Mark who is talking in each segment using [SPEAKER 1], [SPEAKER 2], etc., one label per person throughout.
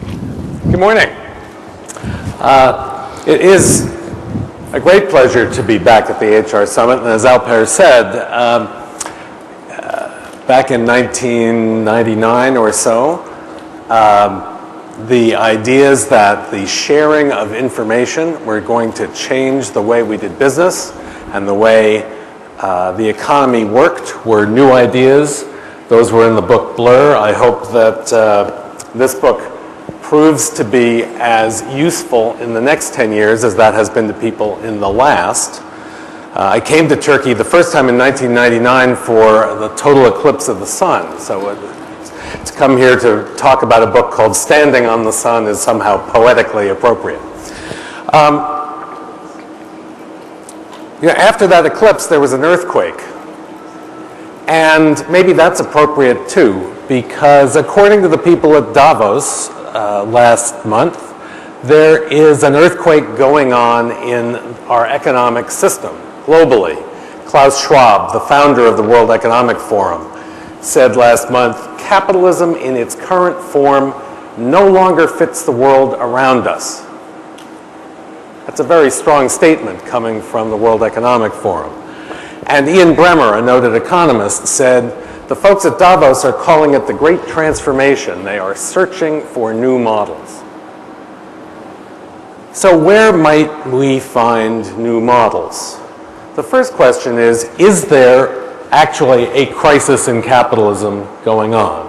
[SPEAKER 1] Good morning. It is a great pleasure to be back at the HR Summit, and as Alper said, back in 1999 or so, the ideas that the sharing of information were going to change the way we did business and the way the economy worked were new ideas. Those were in the book Blur. I hope that this book proves to be as useful in the next 10 years as that has been to people in the last. I came to Turkey the first time in 1999 for the total eclipse of the sun. So to come here to talk about a book called Standing on the Sun is somehow poetically appropriate. After that eclipse, there was an earthquake. And maybe that's appropriate too, because according to the people at Davos last month, there is an earthquake going on in our economic system globally. Klaus Schwab, the founder of the World Economic Forum, said last month, capitalism in its current form no longer fits the world around us. That's a very strong statement coming from the World Economic Forum. And Ian Bremmer, a noted economist, said, the folks at Davos are calling it the Great Transformation. They are searching for new models. So where might we find new models? The first question is there actually a crisis in capitalism going on?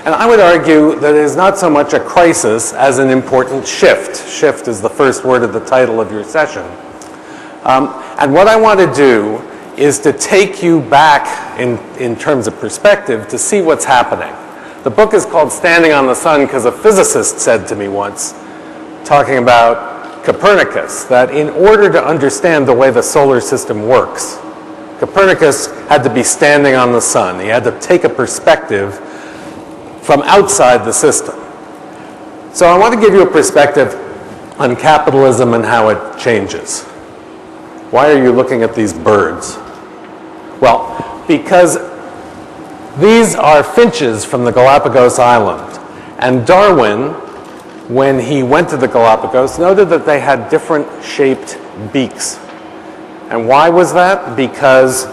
[SPEAKER 1] And I would argue that it is not so much a crisis as an important shift. Shift is the first word of the title of your session. And what I want to do is to take you back in terms of perspective to see what's happening. The book is called Standing on the Sun because a physicist said to me once, talking about Copernicus, that in order to understand the way the solar system works, Copernicus had to be standing on the sun. He had to take a perspective from outside the system. So I want to give you a perspective on capitalism and how it changes. Why are you looking at these birds? Well, because these are finches from the Galapagos Island. And Darwin, when he went to the Galapagos, noted that they had different shaped beaks. And why was that? Because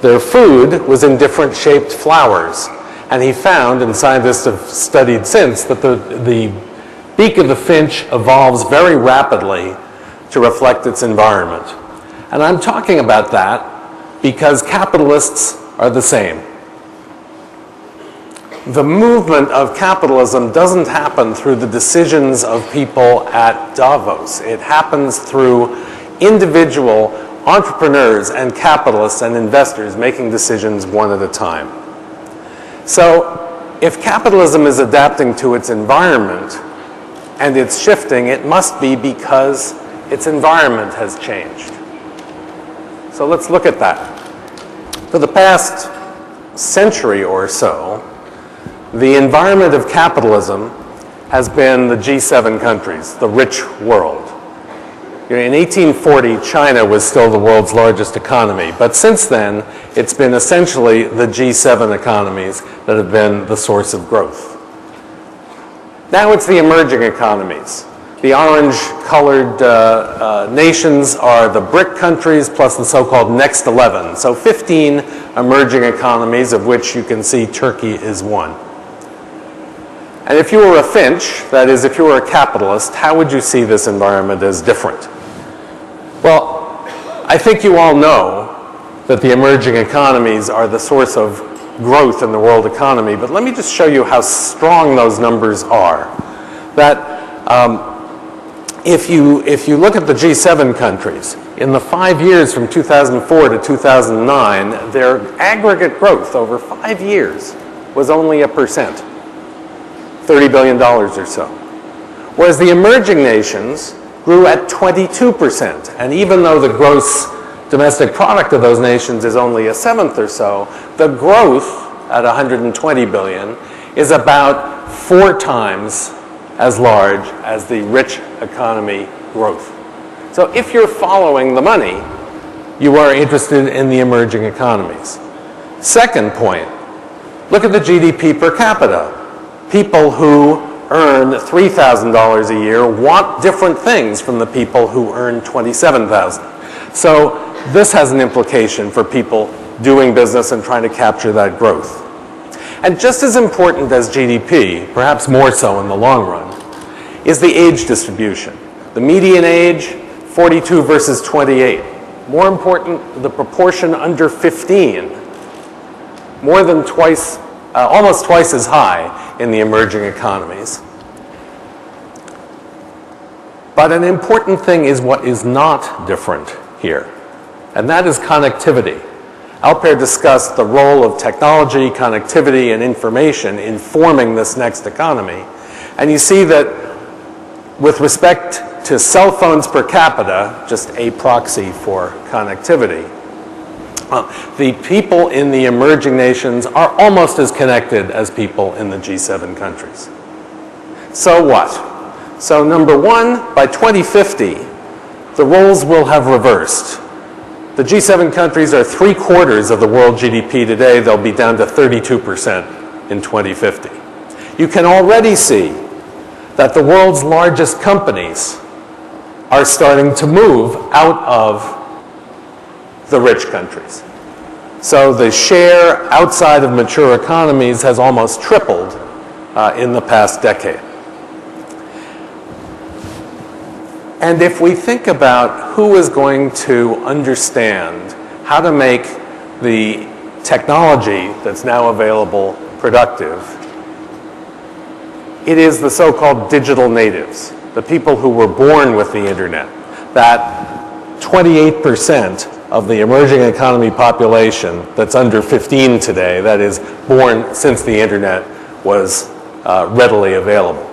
[SPEAKER 1] their food was in different shaped flowers. And he found, and scientists have studied since, that the beak of the finch evolves very rapidly to reflect its environment. And I'm talking about that because capitalists are the same. The movement of capitalism doesn't happen through the decisions of people at Davos. It happens through individual entrepreneurs and capitalists and investors making decisions one at a time. So if capitalism is adapting to its environment and it's shifting, it must be because its environment has changed. So let's look at that. For the past century or so, the environment of capitalism has been the G7 countries, the rich world. In 1840, China was still the world's largest economy, but since then, it's been essentially the G7 economies that have been the source of growth. Now it's the emerging economies. The orange-colored nations are the BRIC countries plus the so-called Next 11. So 15 emerging economies, of which you can see Turkey is one. And if you were a finch, that is, if you were a capitalist, how would you see this environment as different? Well, I think you all know that the emerging economies are the source of growth in the world economy, but let me just show you how strong those numbers are. That if you look at the G7 countries, in the 5 years from 2004 to 2009, their aggregate growth over 5 years was only 1%, $30 billion or so. Whereas the emerging nations grew at 22%. And even though the gross domestic product of those nations is only 1/7 or so, the growth at 120 billion is about 4 times as large as the rich economy growth. So if you're following the money, you are interested in the emerging economies. Second point, look at the GDP per capita. People who earn $3,000 a year want different things from the people who earn $27,000. So this has an implication for people doing business and trying to capture that growth. And just as important as GDP, perhaps more so in the long run, is the age distribution. The median age, 42 versus 28. More important, the proportion under 15, more than twice, almost twice as high in the emerging economies. But an important thing is what is not different here, and that is connectivity. Alper discussed the role of technology, connectivity, and information in forming this next economy. And you see that with respect to cell phones per capita, just a proxy for connectivity, the people in the emerging nations are almost as connected as people in the G7 countries. So what? So number one, by 2050, the roles will have reversed. The G7 countries are 3/4 of the world GDP today. They'll be down to 32% in 2050. You can already see that the world's largest companies are starting to move out of the rich countries. So the share outside of mature economies has almost tripled in the past decade. And if we think about who is going to understand how to make the technology that's now available productive, it is the so-called digital natives, the people who were born with the internet. That 28% of the emerging economy population that's under 15 today, that is born since the internet was readily available.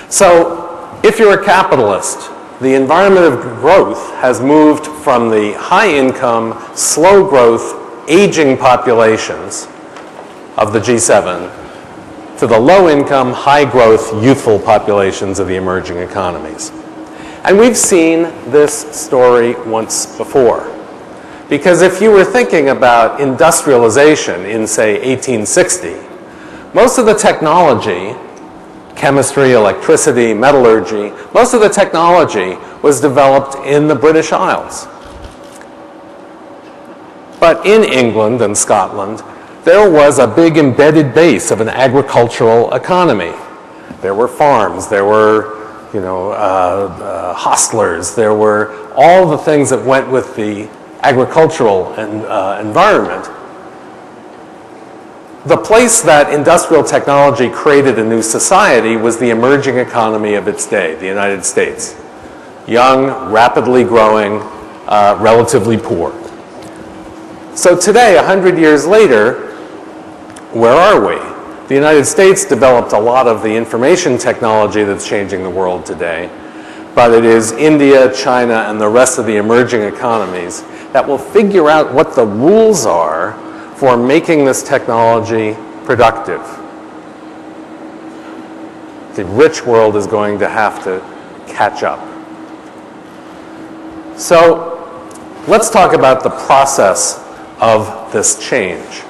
[SPEAKER 1] So if you're a capitalist, the environment of growth has moved from the high-income, slow-growth, aging populations of the G7 to the low-income, high-growth, youthful populations of the emerging economies. And we've seen this story once before. Because if you were thinking about industrialization in, say, 1860, most of the technology, chemistry, electricity, metallurgy, most of the technology was developed in the British Isles. But in England and Scotland, there was a big embedded base of an agricultural economy. There were farms, there were hostlers, there were all the things that went with the agricultural environment. The place that industrial technology created a new society was the emerging economy of its day, the United States. Young, rapidly growing, relatively poor. So today, 100 years later, where are we? The United States developed a lot of the information technology that's changing the world today, but it is India, China, and the rest of the emerging economies that will figure out what the rules are for making this technology productive. The rich world is going to have to catch up. So let's talk about the process of this change.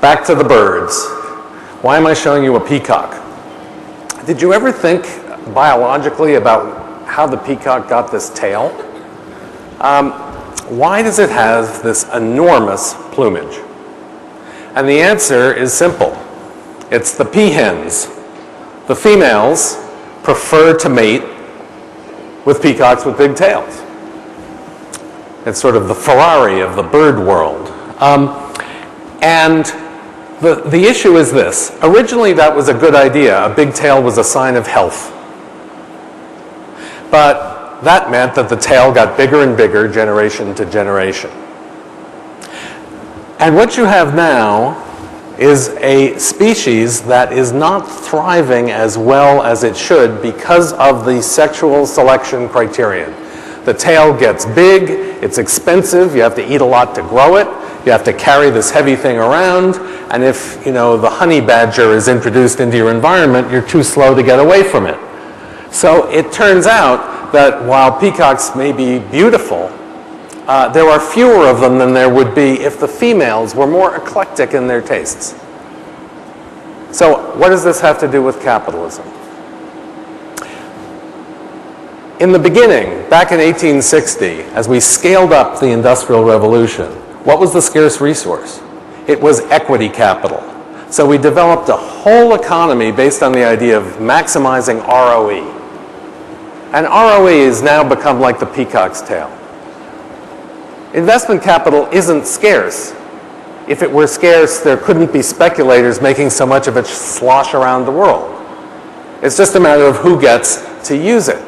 [SPEAKER 1] Back to the birds. Why am I showing you a peacock? Did you ever think biologically about how the peacock got this tail? Why does it have this enormous plumage? And the answer is simple. It's the peahens. The females prefer to mate with peacocks with big tails. It's sort of the Ferrari of the bird world. And the issue is this. Originally, that was a good idea. A big tail was a sign of health. But that meant that the tail got bigger and bigger generation to generation. And what you have now is a species that is not thriving as well as it should because of the sexual selection criterion. The tail gets big, it's expensive, you have to eat a lot to grow it, you have to carry this heavy thing around, and if the honey badger is introduced into your environment, you're too slow to get away from it. So it turns out that while peacocks may be beautiful, there are fewer of them than there would be if the females were more eclectic in their tastes. So what does this have to do with capitalism? In the beginning, back in 1860, as we scaled up the Industrial Revolution, what was the scarce resource? It was equity capital. So we developed a whole economy based on the idea of maximizing ROE. And ROE has now become like the peacock's tail. Investment capital isn't scarce. If it were scarce, there couldn't be speculators making so much of it slosh around the world. It's just a matter of who gets to use it.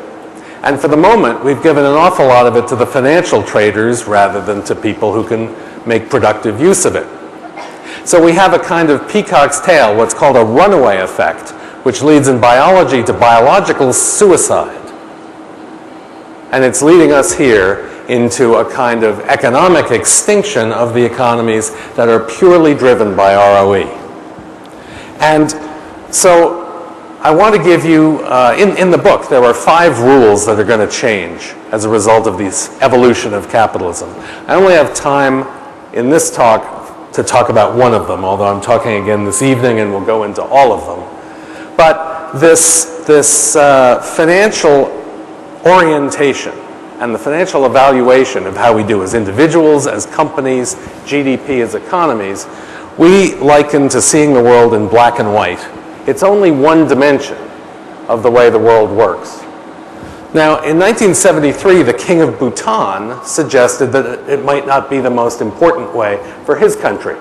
[SPEAKER 1] And for the moment, we've given an awful lot of it to the financial traders rather than to people who can make productive use of it. So we have a kind of peacock's tail, what's called a runaway effect, which leads in biology to biological suicide. And it's leading us here into a kind of economic extinction of the economies that are purely driven by ROE. And so I want to give you, in the book, there are 5 rules that are going to change as a result of this evolution of capitalism. I only have time in this talk to talk about one of them, although I'm talking again this evening and we'll go into all of them. But this financial orientation and the financial evaluation of how we do as individuals, as companies, GDP, as economies, we liken to seeing the world in black and white. It's only one dimension of the way the world works. Now, in 1973, the King of Bhutan suggested that it might not be the most important way for his country.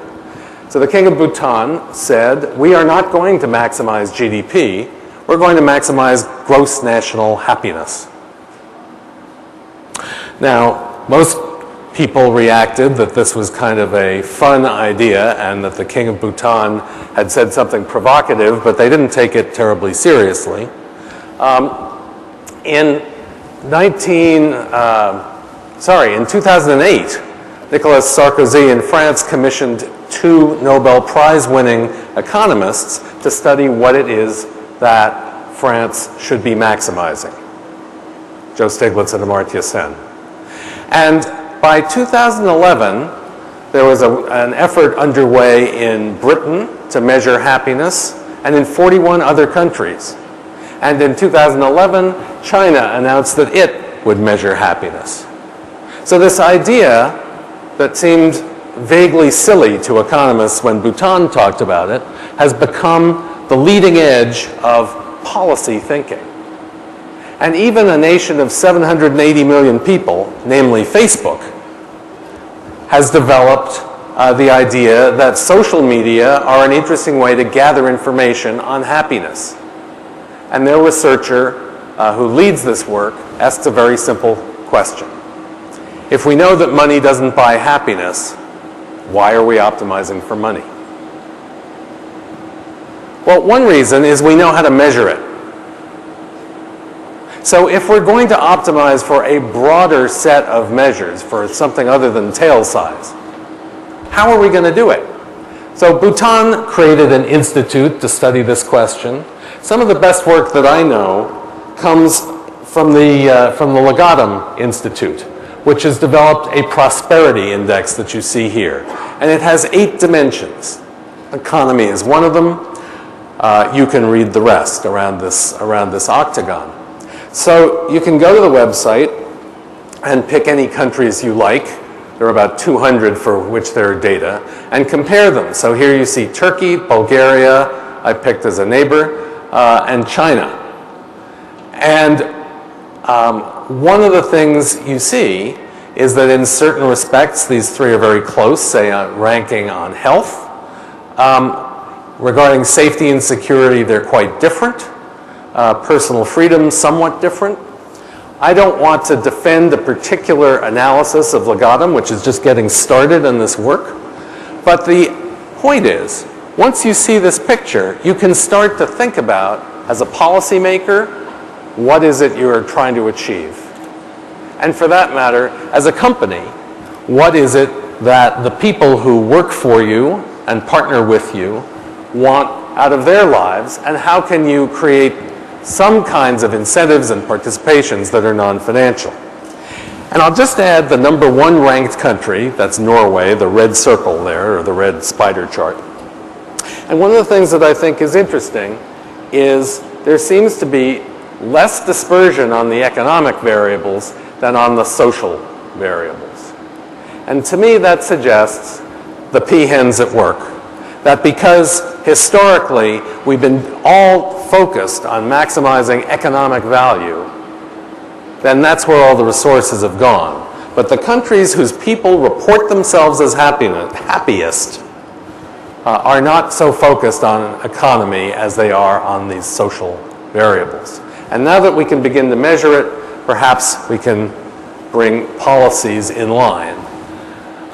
[SPEAKER 1] So the King of Bhutan said, we are not going to maximize GDP, we're going to maximize gross national happiness. Now, most people reacted that this was kind of a fun idea and that the King of Bhutan had said something provocative, but they didn't take it terribly seriously. In 2008, Nicolas Sarkozy in France commissioned 2 Nobel Prize-winning economists to study what it is that France should be maximizing. Joe Stiglitz and Amartya Sen. And by 2011, there was an effort underway in Britain to measure happiness, and in 41 other countries. And in 2011, China announced that it would measure happiness. So this idea that seemed vaguely silly to economists when Bhutan talked about it has become the leading edge of policy thinking. And even a nation of 780 million people, namely Facebook, has developed the idea that social media are an interesting way to gather information on happiness. And their researcher who leads this work asks a very simple question. If we know that money doesn't buy happiness, why are we optimizing for money? Well, one reason is we know how to measure it. So if we're going to optimize for a broader set of measures for something other than tail size, how are we going to do it? So Bhutan created an institute to study this question. Some of the best work that I know comes from the Legatum Institute, which has developed a prosperity index that you see here. And it has 8 dimensions. Economy is one of them. You can read the rest around this octagon. So you can go to the website and pick any countries you like. There are about 200 for which there are data, and compare them. So here you see Turkey, Bulgaria, I picked as a neighbor, and China. And one of the things you see is that in certain respects, these 3 are very close, say ranking on health. Regarding safety and security, they're quite different. Personal freedom, somewhat different. I don't want to defend a particular analysis of Legatum, which is just getting started in this work. But the point is, once you see this picture, you can start to think about, as a policymaker, what is it you're trying to achieve? And for that matter, as a company, what is it that the people who work for you and partner with you want out of their lives, and how can you create some kinds of incentives and participations that are non-financial? And I'll just add the number 1 ranked country, that's Norway, the red circle there, or the red spider chart. And one of the things that I think is interesting is there seems to be less dispersion on the economic variables than on the social variables. And to me, that suggests the peahens at work. That because historically we've been all focused on maximizing economic value, then that's where all the resources have gone. But the countries whose people report themselves as happiest are not so focused on economy as they are on these social variables. And now that we can begin to measure it, perhaps we can bring policies in line.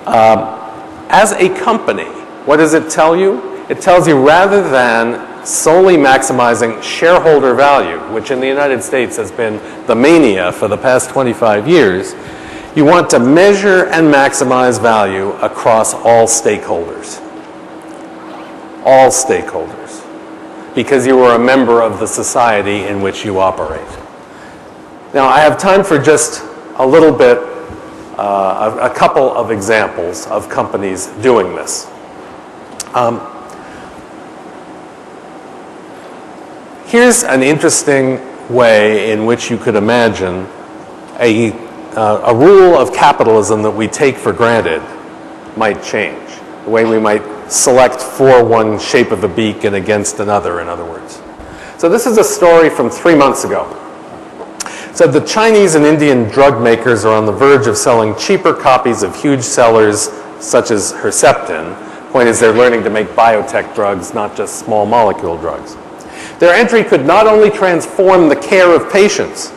[SPEAKER 1] As a company, what does it tell you? It tells you rather than solely maximizing shareholder value, which in the United States has been the mania for the past 25 years, you want to measure and maximize value across all stakeholders. All stakeholders. Because you are a member of the society in which you operate. Now, I have time for just a little bit, a couple of examples of companies doing this. Here's an interesting way in which you could imagine a rule of capitalism that we take for granted might change. The way we might select for one shape of the beak and against another, in other words. So this is a story from 3 months ago. It said the Chinese and Indian drug makers are on the verge of selling cheaper copies of huge sellers such as Herceptin. Point is they're learning to make biotech drugs, not just small molecule drugs. Their entry could not only transform the care of patients,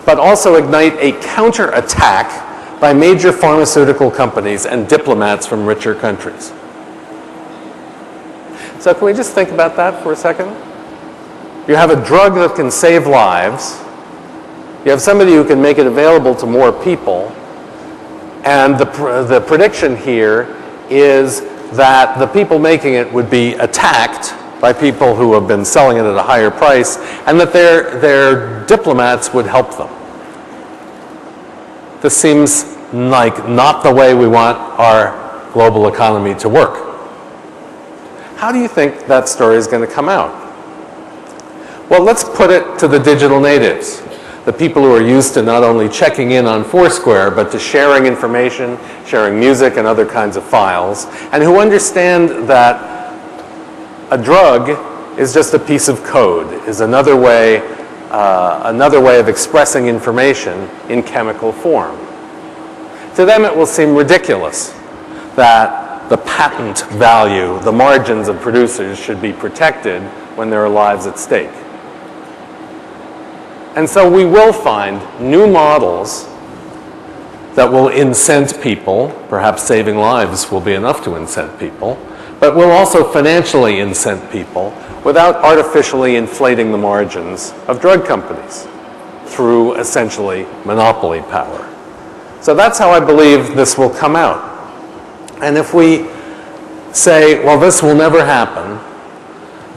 [SPEAKER 1] but also ignite a counterattack by major pharmaceutical companies and diplomats from richer countries. So can we just think about that for a second? You have a drug that can save lives. You have somebody who can make it available to more people. And the prediction here is that the people making it would be attacked by people who have been selling it at a higher price, and that their diplomats would help them. This seems like not the way we want our global economy to work. How do you think that story is going to come out? Well, let's put it to the digital natives, the people who are used to not only checking in on Foursquare, but to sharing information, sharing music and other kinds of files, and who understand that a drug is just a piece of code, is another way of expressing information in chemical form. To them, it will seem ridiculous that the patent value, the margins of producers should be protected when there are lives at stake. And so we will find new models that will incent people. Perhaps saving lives will be enough to incent people, but will also financially incent people without artificially inflating the margins of drug companies through essentially monopoly power. So that's how I believe this will come out. And if we say, well, this will never happen,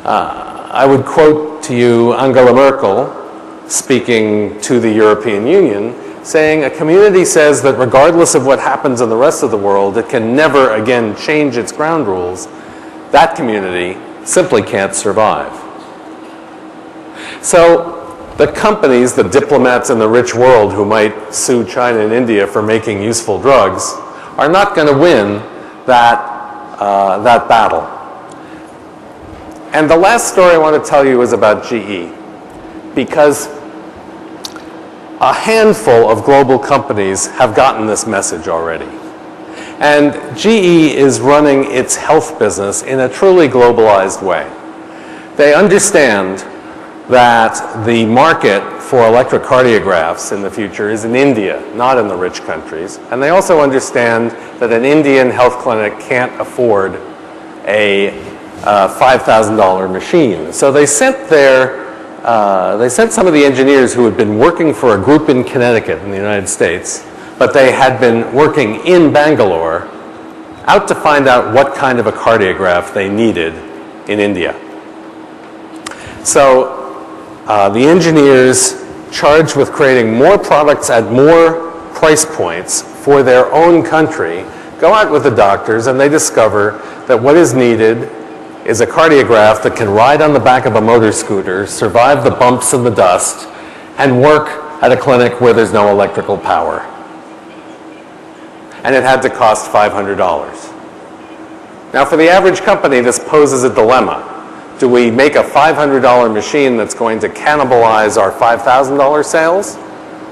[SPEAKER 1] I would quote to you Angela Merkel speaking to the European Union, saying a community says that regardless of what happens in the rest of the world, it can never again change its ground rules. That community simply can't survive. So the companies, the diplomats in the rich world who might sue China and India for making useful drugs are not going to win that battle. And the last story I want to tell you is about GE, because a handful of global companies have gotten this message already. And GE is running its health business in a truly globalized way. They understand that the market for electrocardiographs in the future is in India, not in the rich countries. And they also understand that an Indian health clinic can't afford a $5,000 machine. So they sent some of the engineers who had been working for a group in Connecticut in the United States, but they had been working in Bangalore, out to find out what kind of a cardiograph they needed in India. So the engineers charged with creating more products at more price points for their own country go out with the doctors, and they discover that what is needed is a cardiograph that can ride on the back of a motor scooter, survive the bumps and the dust, and work at a clinic where there's no electrical power. And it had to cost $500. Now, for the average company, this poses a dilemma. Do we make a $500 machine that's going to cannibalize our $5,000 sales?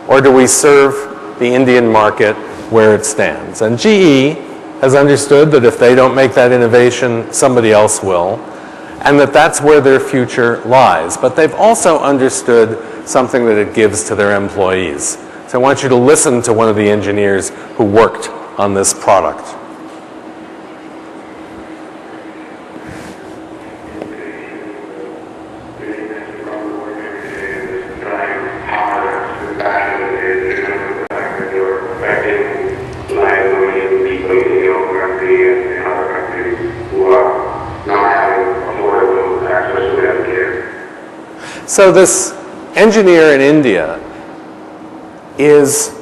[SPEAKER 1] Or do we serve the Indian market where it stands? And GE has understood that if they don't make that innovation, somebody else will, and that that's where their future lies. But they've also understood something that it gives to their employees. So I want you to listen to one of the engineers who worked on this product. So this engineer in India is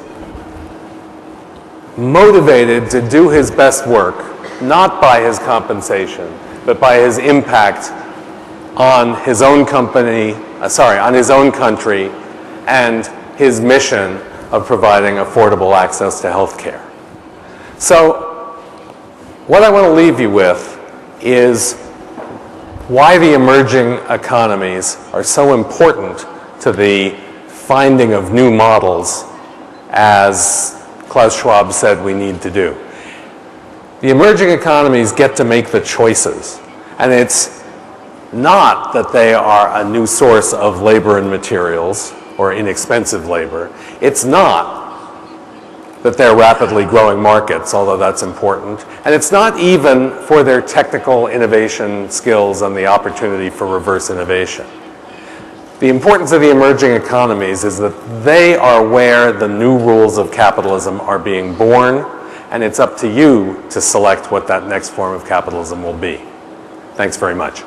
[SPEAKER 1] motivated to do his best work, not by his compensation, but by his impact on his own company, on his own country, and his mission of providing affordable access to health care. So what I want to leave you with is why the emerging economies are so important to the finding of new models, as Klaus Schwab said we need to do. The emerging economies get to make the choices, and it's not that they are a new source of labor and materials or inexpensive labor. It's not that they're rapidly growing markets, although that's important. And it's not even for their technical innovation skills and the opportunity for reverse innovation. The importance of the emerging economies is that they are where the new rules of capitalism are being born, and it's up to you to select what that next form of capitalism will be. Thanks very much.